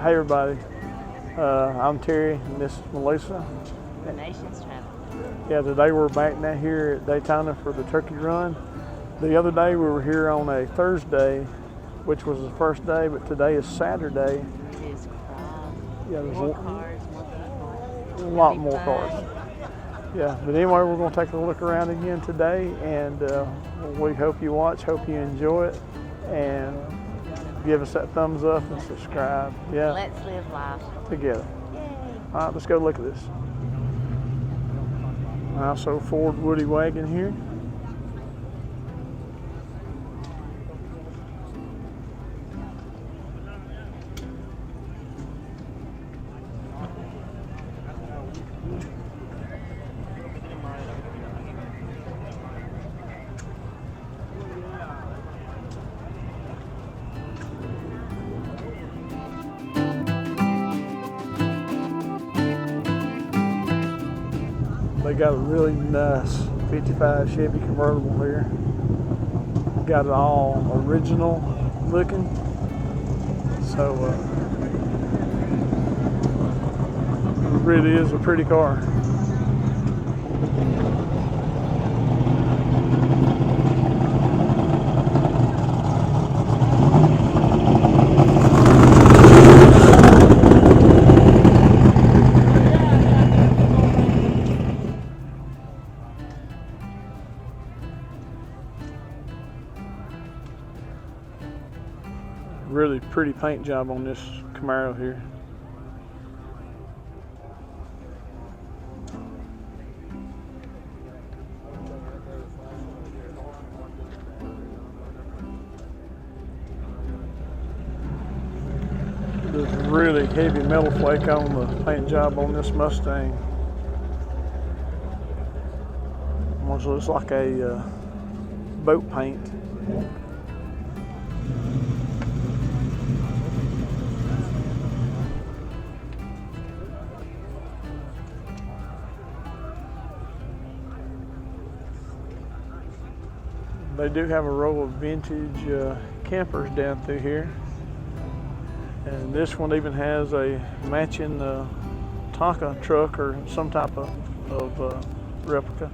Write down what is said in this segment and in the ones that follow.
Hey everybody, I'm Terry and this is Melissa. The Nation's Travel. Yeah, today we're back down here at Daytona for the Turkey Run. The other day we were here on a Thursday, which was the first day, but today is Saturday. It is crowded. Yeah, there's More cars, more people. a lot more cars. Yeah, but anyway, we're going to take a look around again today, and we hope you watch, hope you enjoy it, and give us that thumbs up and subscribe. Yeah, Let's live life together. Yay. All right, let's go look at this. Also Ford Woody wagon here. They got a really nice 55 Chevy convertible here. Got it all original looking. So it really is a pretty car. Really pretty paint job on this Camaro here. There's really heavy metal flake on the paint job on this Mustang. Almost looks like a boat paint. They do have a row of vintage campers down through here. And this one even has a matching Tonka truck or some type of replica.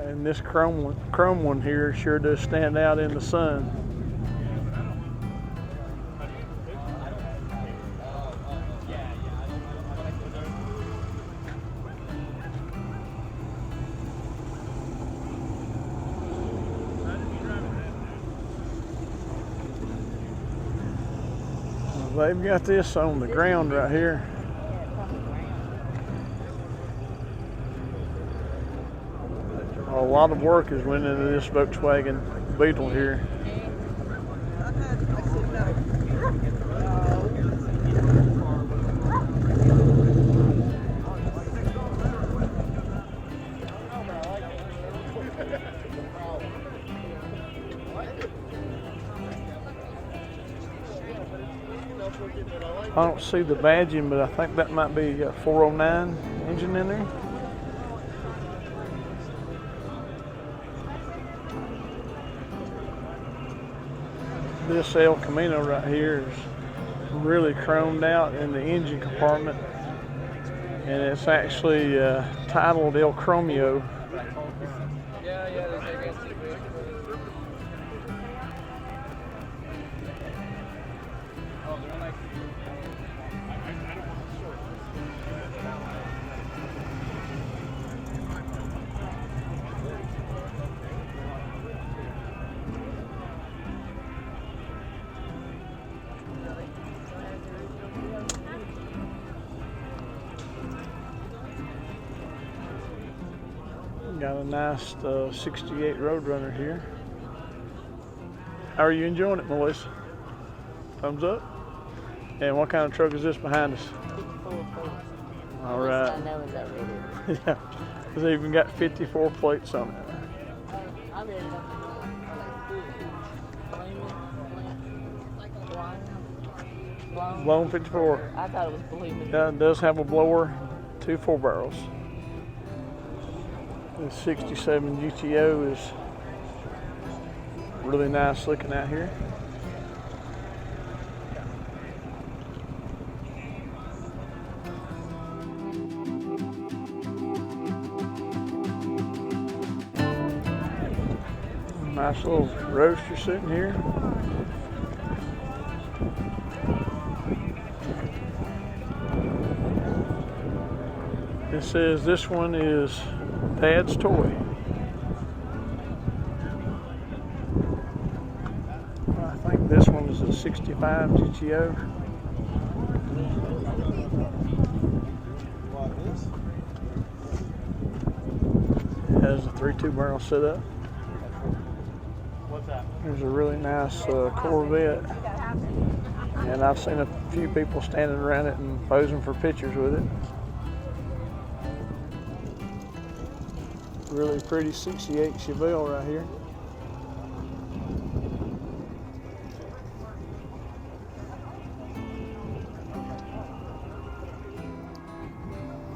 And this chrome one here sure does stand out in the sun. They've got this on the ground right here. A lot of work has went into this Volkswagen Beetle here. I don't see the badging, but I think that might be a 409 engine in there. This El Camino right here is really chromed out in the engine compartment, and it's actually titled El Chromio. Got a nice 68 Roadrunner here. How are you enjoying it, Melissa? Thumbs up? And what kind of truck is this behind us? All right. I know is that ready? Yeah, it's even got 54 plates on it. Blown 54. I thought it was blue. Yeah, it does have a blower, 2 4 barrels. The 67 GTO is Really nice looking out here. Nice little roaster sitting here. It says this one is Dad's toy. I think this one is a 65 GTO. It has a 3.2 barrel setup. There's a really nice Corvette, and I've seen a few people standing around it and posing for pictures with it. Really pretty 68 Chevelle right here.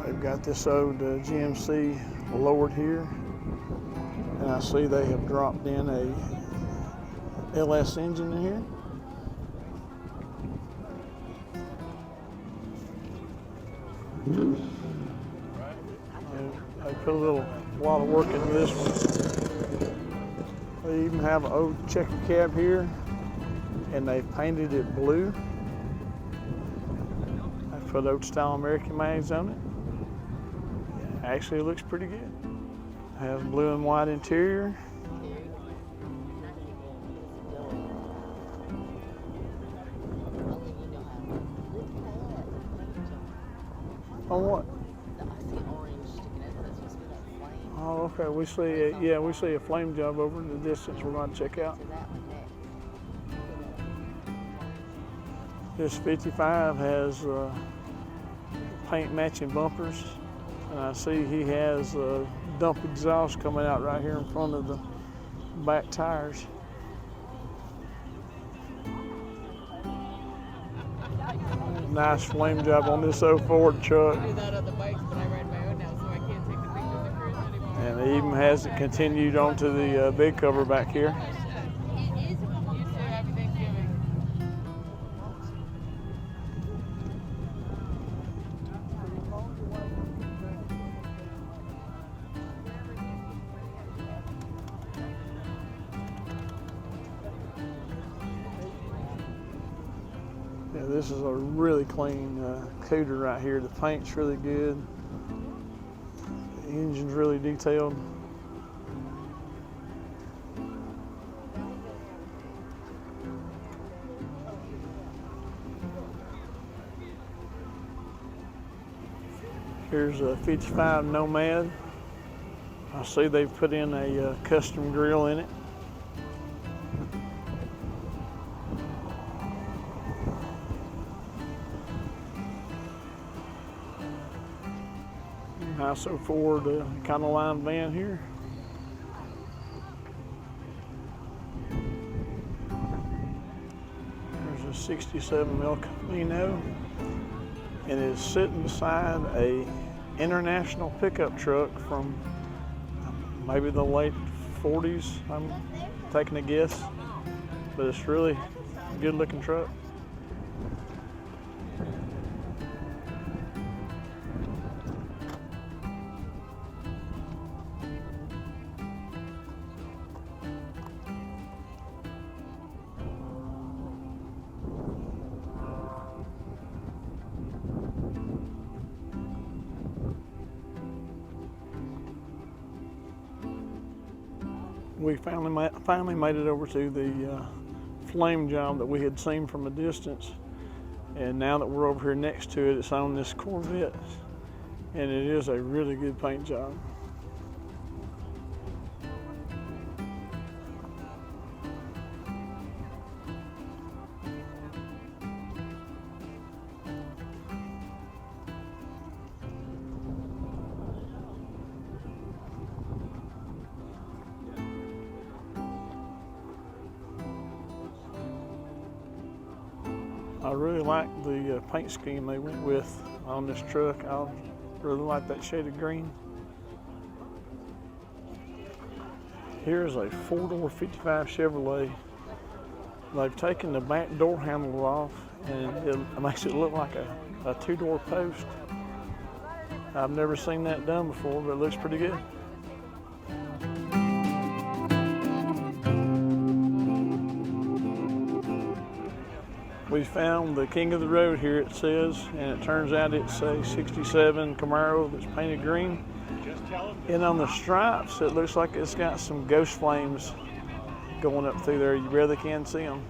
They've got this old GMC lowered here, and I see they have dropped in a LS engine in here. They put a lot of work into this one. They even have an old checker cab here, and they painted it blue. They put old style American mags on it. Actually, it looks pretty good. It has blue and white interior. On what? I see orange sticking out. That's supposed to be like flame. Oh, okay. We see we see a flame job over in the distance. We're going to check out. To that one next. This 55 has paint matching bumpers, and I see he has dump exhaust coming out right here in front of the back tires. Nice flame job on this old Ford truck. I do that on the bikes, but I ride my own now, so I can't take the pictures of cruise anymore. And it even has it continued onto the big cover back here. You too. Happy Thanksgiving. Yeah, this is a really clean cooter right here. The paint's really good. The engine's really detailed. Here's a 55 Nomad. I see they've put in a custom grill in it. Nice old Ford kind of line van here. There's a 67 El Camino, and it's sitting beside a international pickup truck from maybe the late 40s, I'm taking a guess, but it's really a good looking truck. We finally made it over to the flame job that we had seen from a distance, and now that we're over here next to it, it's on this Corvette, and it is a really good paint job. I really like the paint scheme they went with on this truck. I really like that shade of green. Here's a four-door 55 Chevrolet. They've taken the back door handle off and it makes it look like a two-door post. I've never seen that done before, but it looks pretty good. We found the king of the road here, it says, and it turns out it's a 67 Camaro that's painted green. And on the stripes, it looks like it's got some ghost flames going up through there. You barely can see them.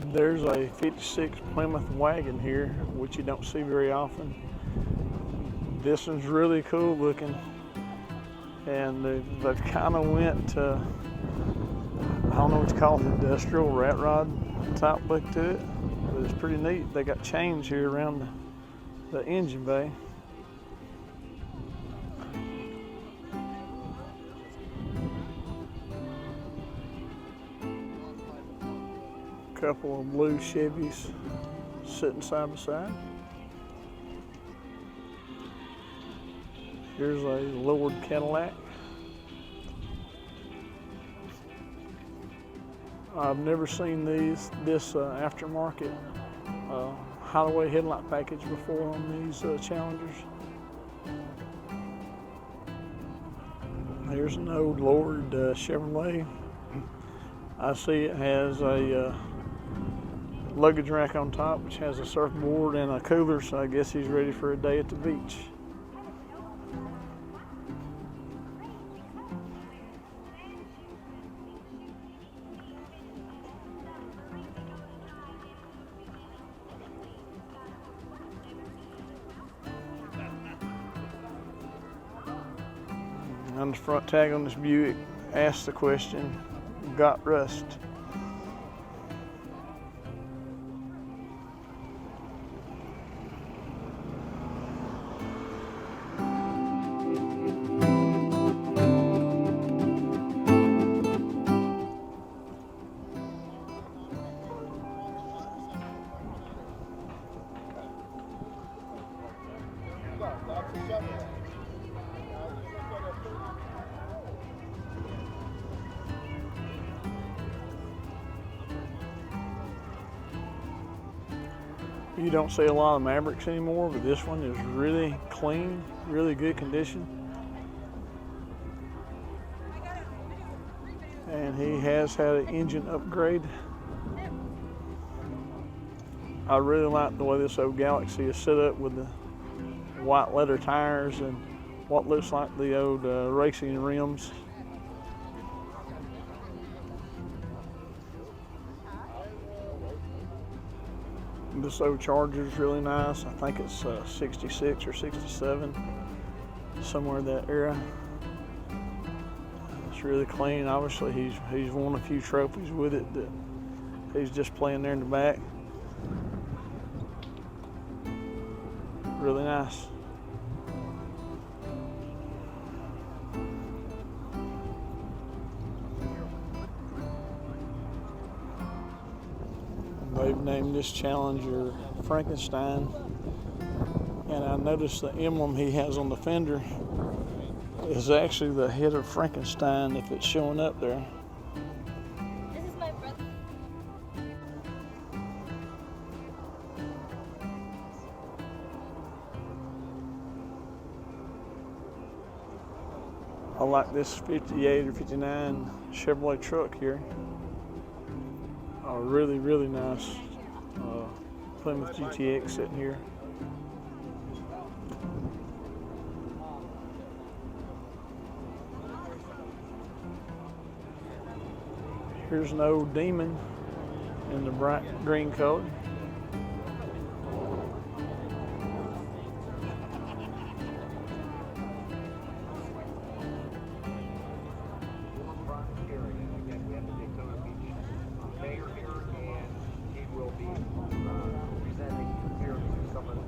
There's a 56 Plymouth wagon here, which you don't see very often. This one's really cool looking. And they've kind of went to, I don't know what to call it, industrial rat rod type look to it, but it's pretty neat. They got chains here around the engine bay. Couple of blue Chevys sitting side by side. Here's a lowered Cadillac. I've never seen this aftermarket highway headlight package before on these Challengers. Here's an old lowered Chevrolet. I see it has a luggage rack on top, which has a surfboard and a cooler, so I guess he's ready for a day at the beach. On the front tag on this Buick, asks the question, got rust? You don't see a lot of Mavericks anymore, but this one is really clean, really good condition. And he has had an engine upgrade. I really like the way this old Galaxy is set up with the white leather tires and what looks like the old racing rims. This old Charger is really nice. I think it's 66 or 67, somewhere in that era. It's really clean. Obviously, he's won a few trophies with it that he's just playing there in the back. Really nice. They've named this Challenger Frankenstein, and I noticed the emblem he has on the fender is actually the head of Frankenstein if it's showing up there. This is my brother. I like this 58 or 59 Chevrolet truck here. Really, really nice Plymouth GTX sitting here. Here's an old Demon in the bright green color. Again, we have the Daytona Beach mayor here, and he will be presenting here to some of the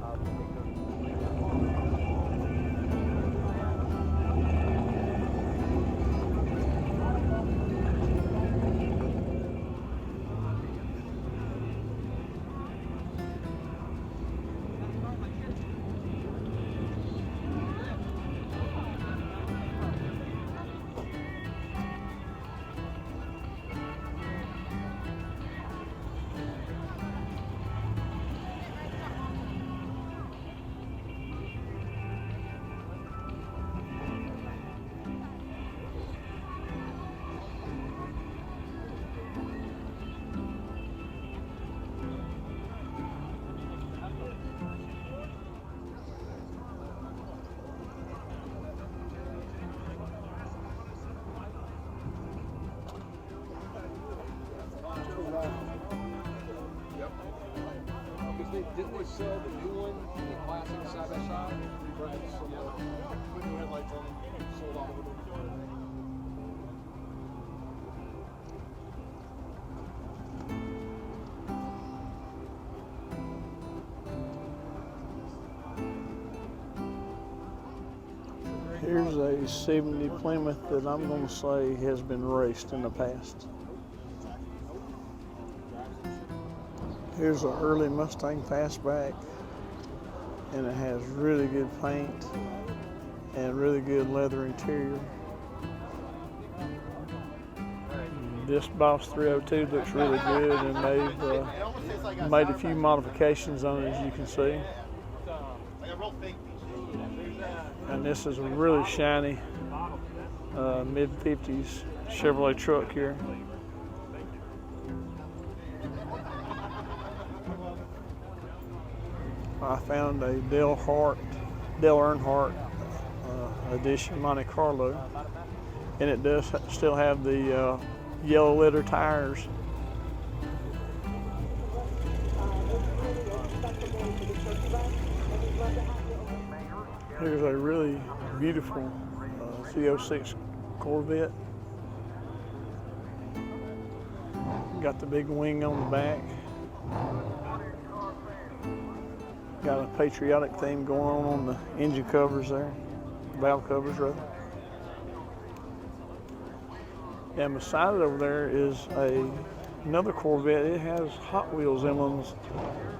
Didn't they sell the new one, the classic side by side? Right. Put new headlights on them, sold off of them. Here's a 70 Plymouth that I'm going to say has been raced in the past. Here's an early Mustang Fastback, and it has really good paint and really good leather interior. This Boss 302 looks really good, and they've made a few modifications on it, as you can see. And this is a really shiny mid-50s Chevrolet truck here. I found a Dale Earnhardt edition Monte Carlo, and it does still have the yellow leather tires. Here's a really beautiful 306 Corvette. Got the big wing on the back. Got a patriotic theme going on the engine covers there, valve covers rather. And beside it over there is another Corvette. It has Hot Wheels emblems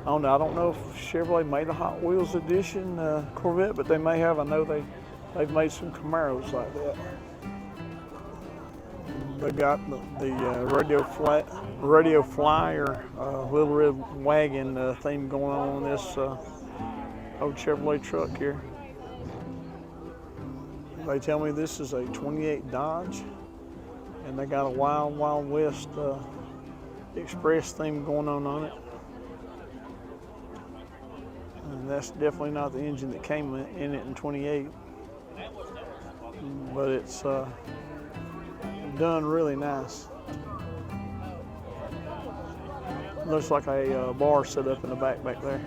on it. I don't know if Chevrolet made a Hot Wheels edition Corvette, but they may have. I know they've made some Camaros like that. They got the Radio Flyer Little Red Wagon theme going on this old Chevrolet truck here. They tell me this is a 28 Dodge, and they got a Wild Wild West Express theme going on it. And that's definitely not the engine that came in it in 28, but it's done really nice. Looks like a bar set up in the back there.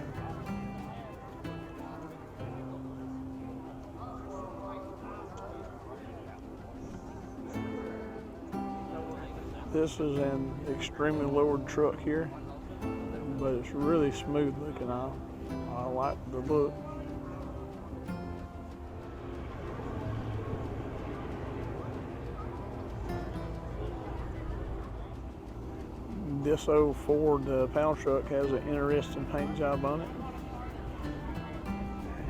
This is an extremely lowered truck here, but it's really smooth looking. I like the look. This old Ford panel truck has an interesting paint job on it.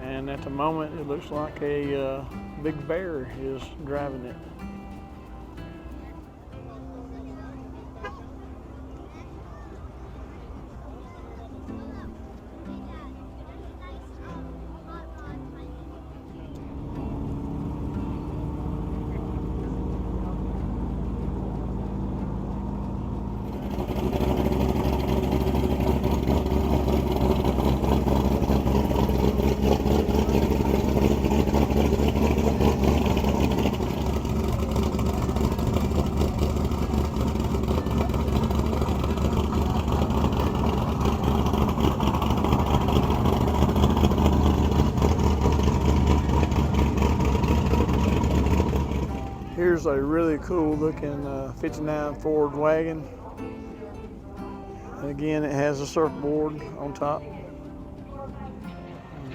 And at the moment it looks like a Big Bear is driving it. Here's a really cool looking 59 Ford wagon. And again, it has a surfboard on top.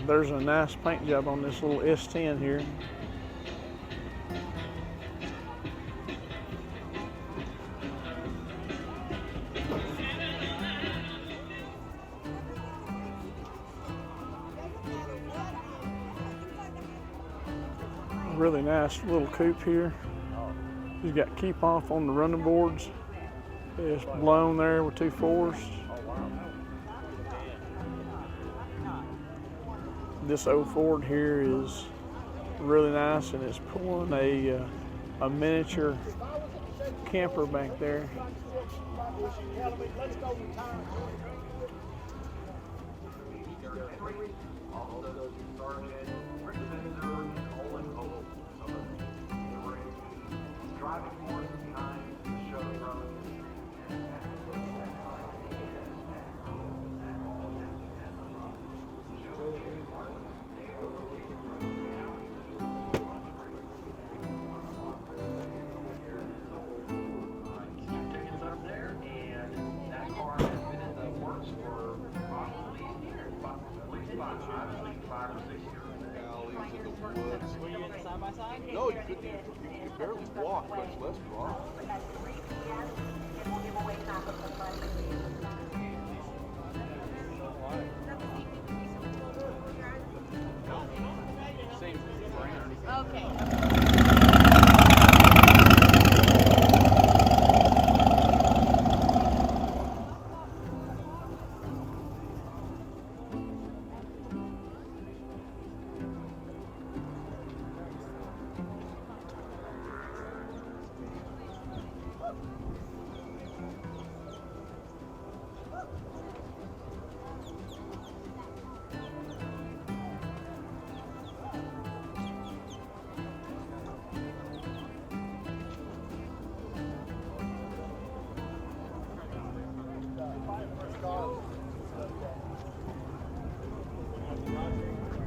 There's a nice paint job on this little S10 here. Really nice little coupe here. He's got keep off on the running boards. It's blown there with 2 4s. This old Ford here is really nice, and it's pulling a miniature camper back there. side by side? No, you couldn't even, you could barely walk, much less drive. Same brand. Okay.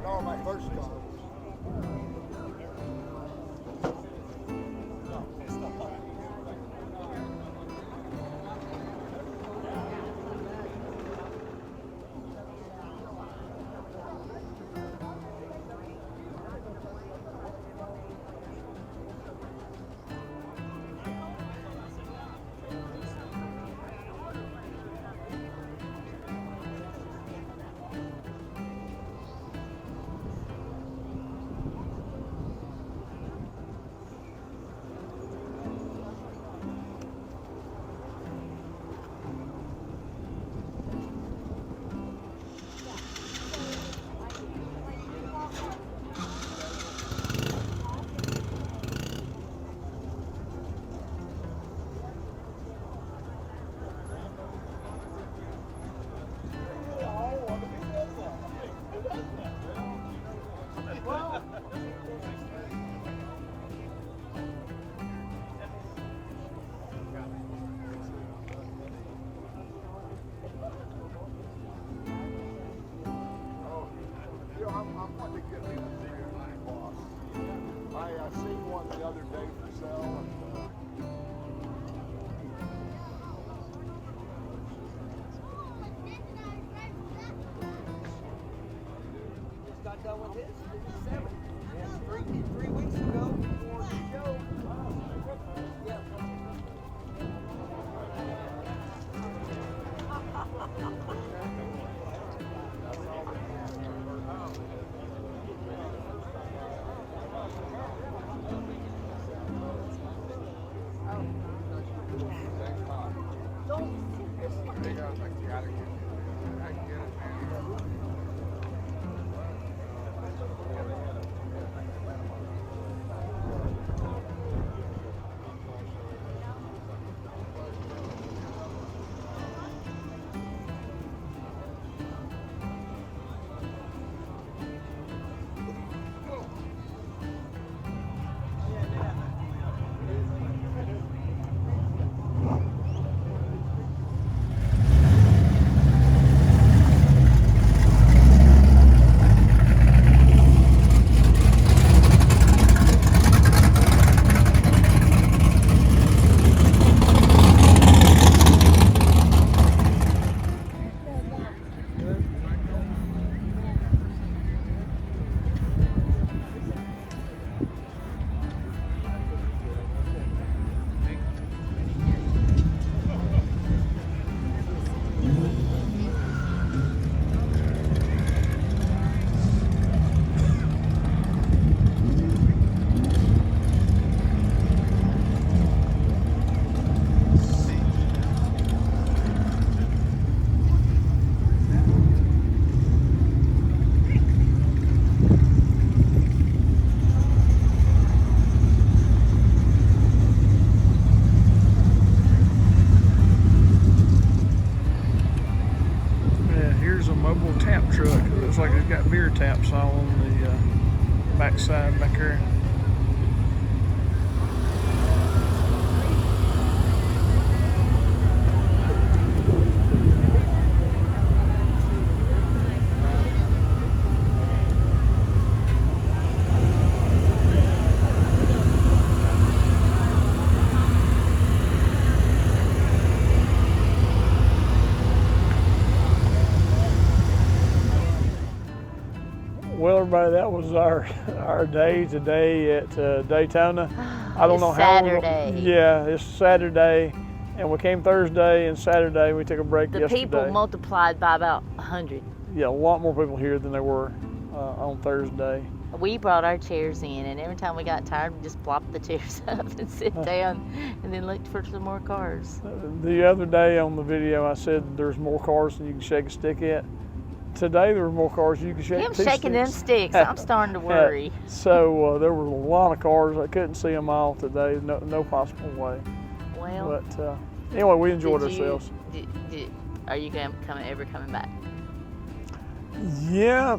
No, my first car. I'm to get me the deal, boss. I seen one the other day for sale, and Just got done with his 7. And 3 weeks ago before the show. Yeah. Mobile tap truck. It looks like it's got beer taps all on the back side back here. Well, everybody, that was our day today at Daytona. I don't It's know how. Saturday. Yeah, it's Saturday, and we came Thursday and Saturday. We took a break The yesterday. people multiplied by about 100. Yeah, a lot more people here than there were on Thursday. We brought our chairs in, and every time we got tired, we just plopped the chairs up and sit down, and then looked for some more cars. The other day on the video, I said there's more cars than you can shake a stick at. Today there were more cars than you can shake. Him two shaking them sticks. sticks, I'm starting to worry. So there were a lot of cars. I couldn't see them all today. No possible way. Well, But anyway, we enjoyed ourselves. Are you ever coming back? Yeah,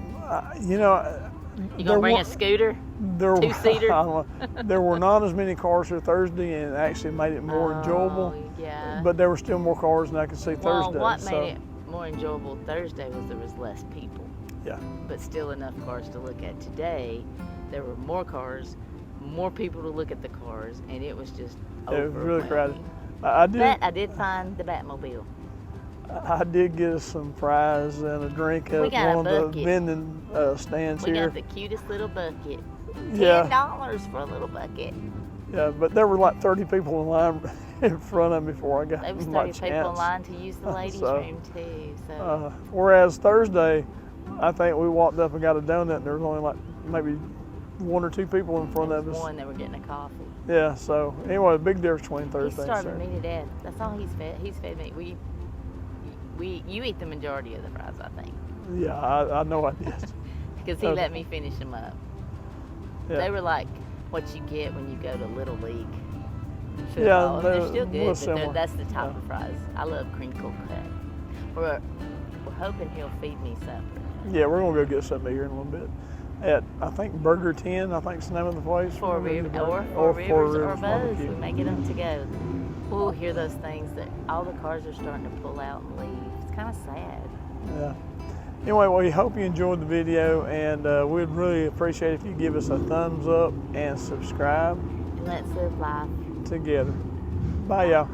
you know. You gonna bring a scooter? Two-seater? There were not as many cars here Thursday, and it actually made it more enjoyable. Yeah. But there were still more cars than I could see Thursday. What so. made it more enjoyable Thursday was there was less people. Yeah. But still enough cars to look at. Today, there were more cars, more people to look at the cars, and it was just It was really crowded. But I did find the Batmobile. I did get us some fries and a drink at got one a of the bucket. vending stands We here. got the cutest little bucket. Yeah. $10 for a little bucket. Yeah, but there were like 30 people in line in front of me before I got There was my 30 people in chance. line to use the ladies' So, room too. So Whereas Thursday, I think we walked up and got a donut, and there was only like maybe 1 or 2 people in front of us. one that were getting a coffee. Yeah. So anyway, big difference between He's Thursday and starving Saturday. me to death. That's all he's fed. He's fed me. You eat the majority of the fries, I think, Yeah, I know I did. because he Okay. let me finish them up. Yeah. They were like what you get when you go to Little League. Yeah, football. they're They're still a little good, but similar. that's the type Yeah. of fries. I love crinkle cut. We're hoping he'll feed me supper. Yeah, we're gonna go get something here in a little bit. At I think Burger 10, I think is the name of the place. Four We're gonna Rivers go or get Four Burger- Rivers or Rivers Buzz. Barbecue. We may get them to go. We'll hear those things that all the cars are starting to pull out and leave. It's kind of sad. Yeah. Anyway, we hope you enjoyed the video, and we'd really appreciate if you give us a thumbs up and subscribe And let's live life. together. Bye, y'all.